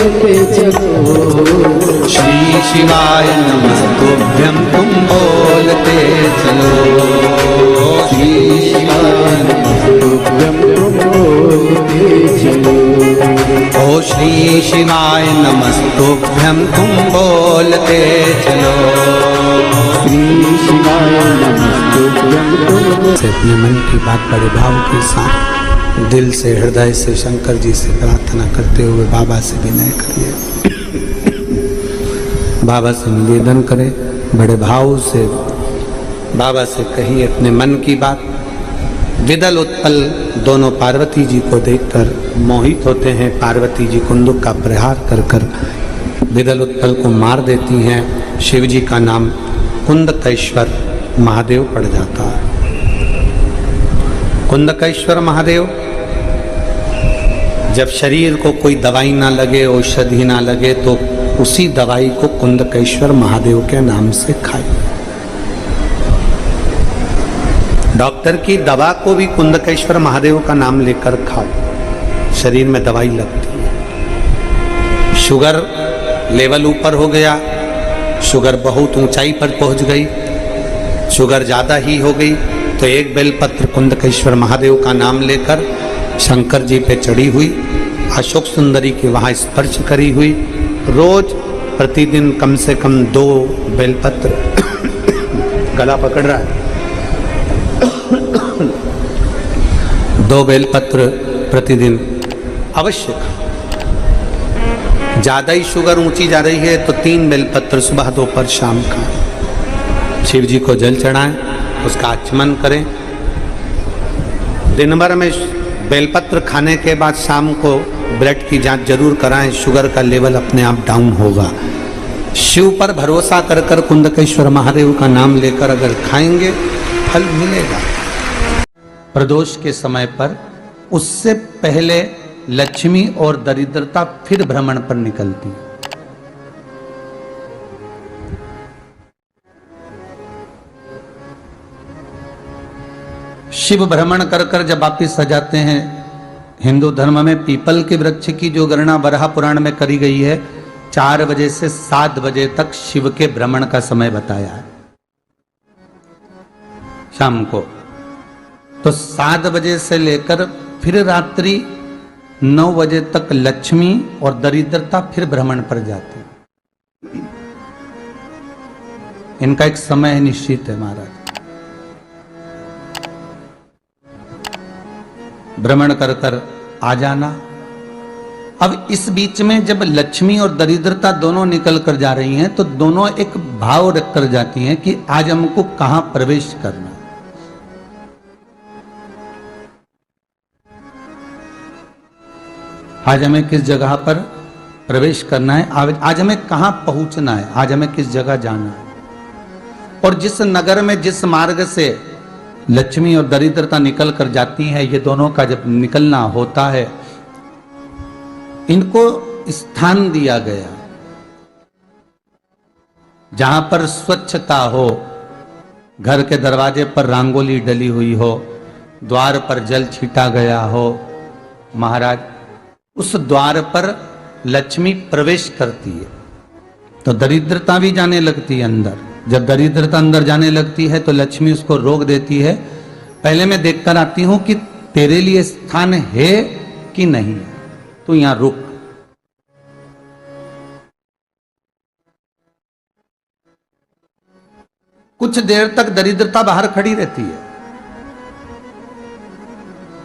बोलते चलो। श्री शिवाय नमस्तुभ्यं तुम बोलते चलो। श्री शिवाय नमस्तुभ्यं तुम बोलते चलो। ओ श्री शिवाय नमस्तुभ्यं तुम बोलते चलो। श्री शिवाय नमस्तुभ्यं तुम। से अपने मन की बात बड़े भाव के साथ दिल से हृदय से शंकर जी से प्रार्थना करते हुए बाबा से विनय करिए। बाबा से निवेदन करें, बड़े भाव से बाबा से कहिए अपने मन की बात। विदल उत्पल दोनों पार्वती जी को देखकर मोहित होते हैं। पार्वती जी कुंदुक का प्रहार कर कर विदल उत्पल को मार देती हैं। शिव जी का नाम कुंदकेश्वर महादेव पड़ जाता है। कुंदकेश्वर महादेव, जब शरीर को कोई दवाई ना लगे, औषधि ना लगे, तो उसी दवाई को कुंदकेश्वर महादेव के नाम से खाए। डॉक्टर की दवा को भी कुंदकेश्वर महादेव का नाम लेकर खाओ, शरीर में दवाई लगती है। शुगर लेवल ऊपर हो गया, शुगर बहुत ऊंचाई पर पहुंच गई, शुगर ज्यादा ही हो गई, तो एक बेलपत्र कुंदकेश्वर महादेव का नाम लेकर शंकर जी पे चढ़ी हुई, अशोक सुंदरी के वहां स्पर्श करी हुई, रोज प्रतिदिन कम से कम 2 बेलपत्र गला पकड़ रहा है 2 बेलपत्र प्रतिदिन अवश्य खाओ। ज्यादा ही शुगर ऊंची जा रही है तो 3 बेलपत्र सुबह दोपहर शाम खाएं। शिव जी को जल चढ़ाएं, उसका आचमन करें। दिन भर में बेलपत्र खाने के बाद शाम को ब्लड की जांच जरूर कराएं, शुगर का लेवल अपने आप डाउन होगा। शिव पर भरोसा कर कर कुंदकेश्वर महादेव का नाम लेकर अगर खाएंगे फल मिलेगा। प्रदोष के समय पर उससे पहले लक्ष्मी और दरिद्रता फिर भ्रमण पर निकलती है। शिव भ्रमण कर कर जब वापिस आ जाते हैं, हिंदू धर्म में पीपल के वृक्ष की जो गणना वराह पुराण में करी गई है, 4 बजे से 7 बजे तक शिव के भ्रमण का समय बताया है शाम को। तो 7 बजे से लेकर फिर रात्रि 9 बजे तक लक्ष्मी और दरिद्रता फिर भ्रमण पर जाती। इनका एक समय निश्चित है महाराज। भ्रमण कर कर आ जाना। अब इस बीच में जब लक्ष्मी और दरिद्रता दोनों निकल कर जा रही हैं, तो दोनों एक भाव रख कर जाती हैं कि आज हमको कहां प्रवेश करना। आज हमें किस जगह पर प्रवेश करना है, आज हमें कहां पहुंचना है, आज हमें किस जगह जाना है। और जिस नगर में जिस मार्ग से लक्ष्मी और दरिद्रता निकल कर जाती हैं, ये दोनों का जब निकलना होता है, इनको स्थान दिया गया जहां पर स्वच्छता हो, घर के दरवाजे पर रंगोली डली हुई हो, द्वार पर जल छीटा गया हो। महाराज, उस द्वार पर लक्ष्मी प्रवेश करती है तो दरिद्रता भी जाने लगती है अंदर। जब दरिद्रता अंदर जाने लगती है तो लक्ष्मी उसको रोक देती है। पहले मैं देखकर आती हूं कि तेरे लिए स्थान है कि नहीं, तू यहां रुक। कुछ देर तक दरिद्रता बाहर खड़ी रहती है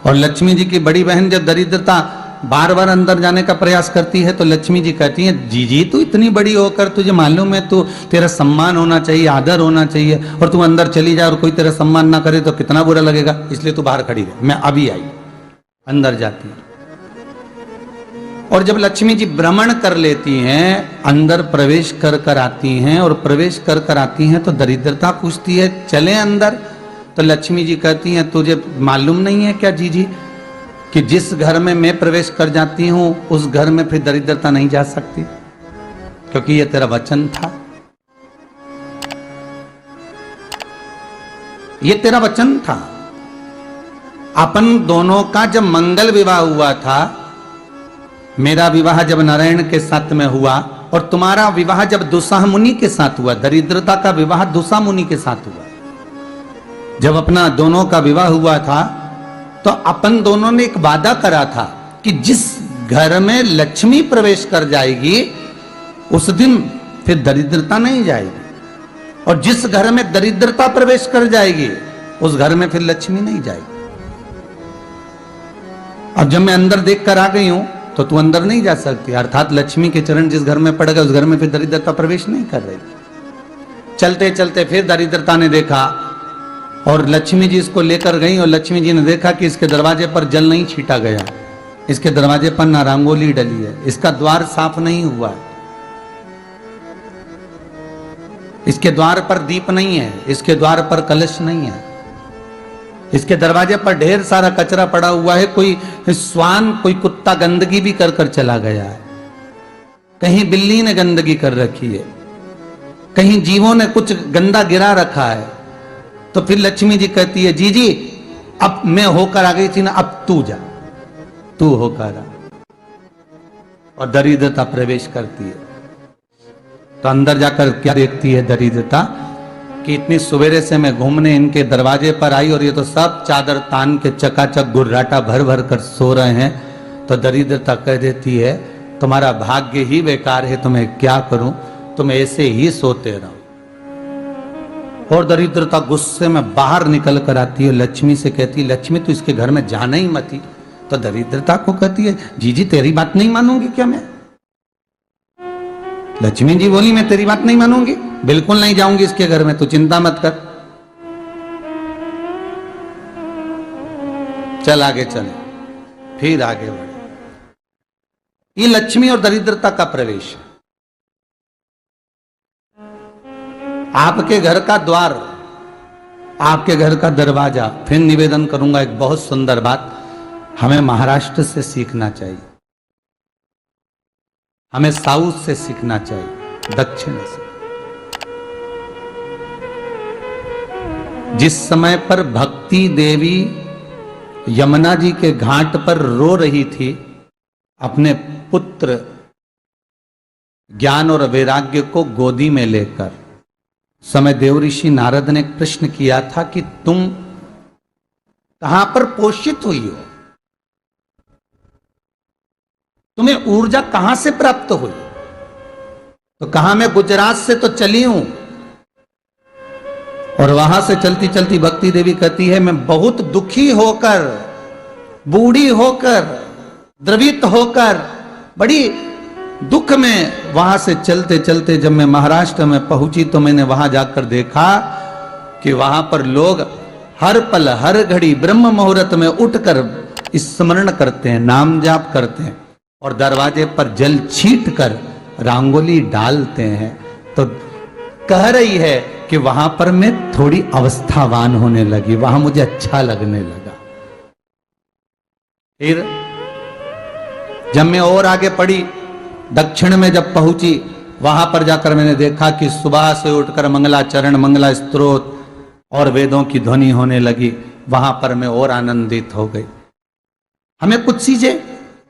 और लक्ष्मी जी की बड़ी बहन जब दरिद्रता बार बार अंदर जाने का प्रयास करती है तो लक्ष्मी जी कहती हैं, जीजी तू इतनी बड़ी होकर तुझे मालूम है तू तेरा सम्मान होना चाहिए, आदर होना चाहिए, और तू अंदर चली जाए और कोई तेरा सम्मान ना करे तो कितना बुरा लगेगा, इसलिए तू बाहर खड़ी रहे। मैं अभी आई। अंदर जाती है और जब लक्ष्मी जी भ्रमण कर लेती हैं, अंदर प्रवेश कर कर आती हैं और प्रवेश कर कर आती हैं तो दरिद्रता पूछती है चले अंदर। तो लक्ष्मी जी कहती हैं, तुझे मालूम नहीं है क्या जीजी कि जिस घर में मैं प्रवेश कर जाती हूं उस घर में फिर दरिद्रता नहीं जा सकती, क्योंकि यह तेरा वचन था, ये तेरा वचन था। अपन दोनों का जब मंगल विवाह हुआ था मेरा विवाह जब नारायण के साथ में हुआ और तुम्हारा विवाह जब दुस्साह मुनि के साथ हुआ, दरिद्रता का विवाह दुस्साह मुनि के साथ हुआ। जब अपना दोनों का विवाह हुआ था तो अपन दोनों ने एक वादा करा था कि जिस घर में लक्ष्मी प्रवेश कर जाएगी उस दिन फिर दरिद्रता नहीं जाएगी, और जिस घर में दरिद्रता प्रवेश कर जाएगी उस घर में फिर लक्ष्मी नहीं जाएगी। अब जब मैं अंदर देख कर आ गई हूं तो तू अंदर नहीं जा सकती, अर्थात लक्ष्मी के चरण जिस घर में पड़ गए उस घर में फिर दरिद्रता प्रवेश नहीं कर रही। चलते चलते फिर दरिद्रता ने देखा और लक्ष्मी जी इसको लेकर गई, और लक्ष्मी जी ने देखा कि इसके दरवाजे पर जल नहीं छीटा गया, इसके दरवाजे पर ना रंगोली डली है, इसका द्वार साफ नहीं हुआ है, इसके द्वार पर दीप नहीं है, इसके द्वार पर कलश नहीं है, इसके दरवाजे पर ढेर सारा कचरा पड़ा हुआ है, कोई स्वान कोई कुत्ता गंदगी भी कर कर चला गया है, कहीं बिल्ली ने गंदगी कर रखी है, कहीं जीवों ने कुछ गंदा गिरा रखा है। तो फिर लक्ष्मी जी कहती है, जी अब मैं होकर आ गई थी ना, अब तू जा, तू होकर आ, और दरिद्रता प्रवेश करती है। तो अंदर जाकर क्या देखती है दरिद्रता कि इतनी सवेरे से मैं घूमने इनके दरवाजे पर आई और ये तो सब चादर तान के चकाचक गुर्राटा भर भर कर सो रहे हैं। तो दरिद्रता कह देती है, तुम्हारा भाग्य ही बेकार है, तुम्हें क्या करूं, तुम ऐसे ही सोते रहो। और दरिद्रता गुस्से में बाहर निकल कर आती है, लक्ष्मी से कहती है, लक्ष्मी तू इसके घर में जाना ही मत ही। तो दरिद्रता को कहती है, जी तेरी बात नहीं मानूंगी क्या मैं? लक्ष्मी जी बोली, मैं तेरी बात नहीं मानूंगी, बिल्कुल नहीं जाऊंगी इसके घर में, तू चिंता मत कर, चल आगे चले। फिर आगे बढ़े। ये लक्ष्मी और दरिद्रता का प्रवेश है। आपके घर का द्वार, आपके घर का दरवाजा। फिर निवेदन करूंगा एक बहुत सुंदर बात, हमें महाराष्ट्र से सीखना चाहिए, हमें साउथ से सीखना चाहिए, दक्षिण से। जिस समय पर भक्ति देवी यमुना जी के घाट पर रो रही थी अपने पुत्र ज्ञान और वैराग्य को गोदी में लेकर, समय देवऋषि नारद ने एक प्रश्न किया था कि तुम कहां पर पोषित हुई हो, तुम्हें ऊर्जा कहां से प्राप्त हुई? तो कहा, मैं गुजरात से तो चली हूं। और वहां से चलती चलती भक्ति देवी कहती है, मैं बहुत दुखी होकर, बूढ़ी होकर, द्रवित होकर, बड़ी दुख में वहां से चलते चलते जब मैं महाराष्ट्र में पहुंची तो मैंने वहां जाकर देखा कि वहां पर लोग हर पल हर घड़ी ब्रह्म मुहूर्त में उठकर स्मरण करते हैं, नाम जाप करते हैं और दरवाजे पर जल छीट कर रंगोली डालते हैं। तो कह रही है कि वहां पर मैं थोड़ी अवस्थावान होने लगी, वहां मुझे अच्छा लगने लगा। फिर जब मैं और आगे पढ़ी, दक्षिण में जब पहुंची, वहां पर जाकर मैंने देखा कि सुबह से उठकर मंगलाचरण, मंगला स्तोत्र और वेदों की ध्वनि होने लगी। वहां पर मैं और आनंदित हो गई। हमें कुछ चीजें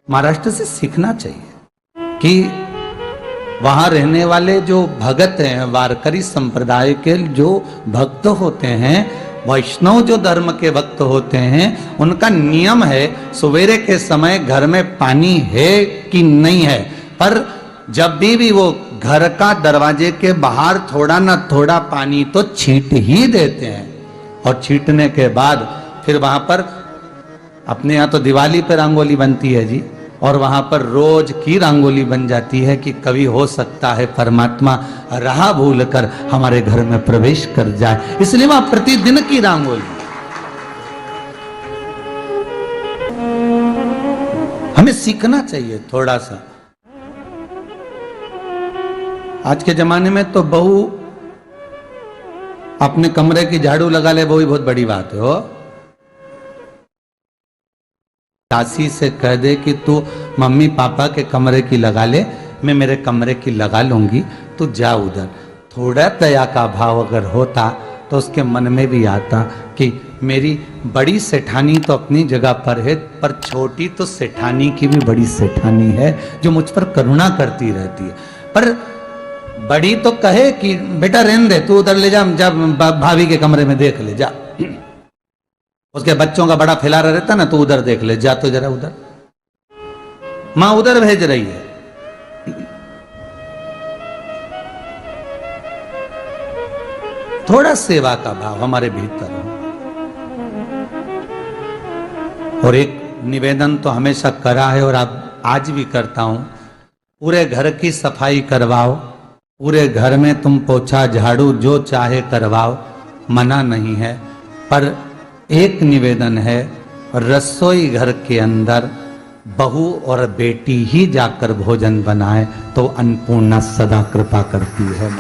महाराष्ट्र से सीखना चाहिए कि वहां रहने वाले जो भगत हैं, वारकरी संप्रदाय के जो भक्त होते हैं, वैष्णव जो धर्म के भक्त होते हैं, उनका नियम है सवेरे के समय घर में पानी है कि नहीं है, पर जब भी वो घर का दरवाजे के बाहर थोड़ा ना थोड़ा पानी तो छींट ही देते हैं। और छींटने के बाद फिर वहां पर अपने यहाँ तो दिवाली पे रंगोली बनती है जी, और वहां पर रोज की रंगोली बन जाती है कि कभी हो सकता है परमात्मा राह भूल कर हमारे घर में प्रवेश कर जाए, इसलिए वहां प्रतिदिन की रंगोली। हमें सीखना चाहिए थोड़ा सा। आज के जमाने में तो बहू अपने कमरे की झाड़ू लगा ले, वो भी बहुत बड़ी बात है। हो दासी से कह दे कि तू मम्मी पापा के कमरे की लगा ले, मैं मेरे कमरे की लगा लूंगी, तू जा उधर। थोड़ा दया का भाव अगर होता तो उसके मन में भी आता कि मेरी बड़ी सेठानी तो अपनी जगह पर है, पर छोटी तो सेठानी की भी बड़ी सेठानी है जो मुझ पर करुणा करती रहती है। पर बड़ी तो कहे कि बेटा रहने दे, तू उधर ले जा, भाभी के कमरे में देख ले जा। उसके बच्चों का बड़ा फैलारा रहता ना, तो उधर देख ले जा, तो जरा उधर, मां उधर भेज रही है। थोड़ा सेवा का भाव हमारे भीतर हो। और एक निवेदन तो हमेशा करा है और अब आज भी करता हूं, पूरे घर की सफाई करवाओ, पूरे घर में तुम पोछा झाड़ू जो चाहे करवाओ, मना नहीं है। पर एक निवेदन है, रसोई घर के अंदर बहू और बेटी ही जाकर भोजन बनाए तो अन्नपूर्णा सदा कृपा करती है।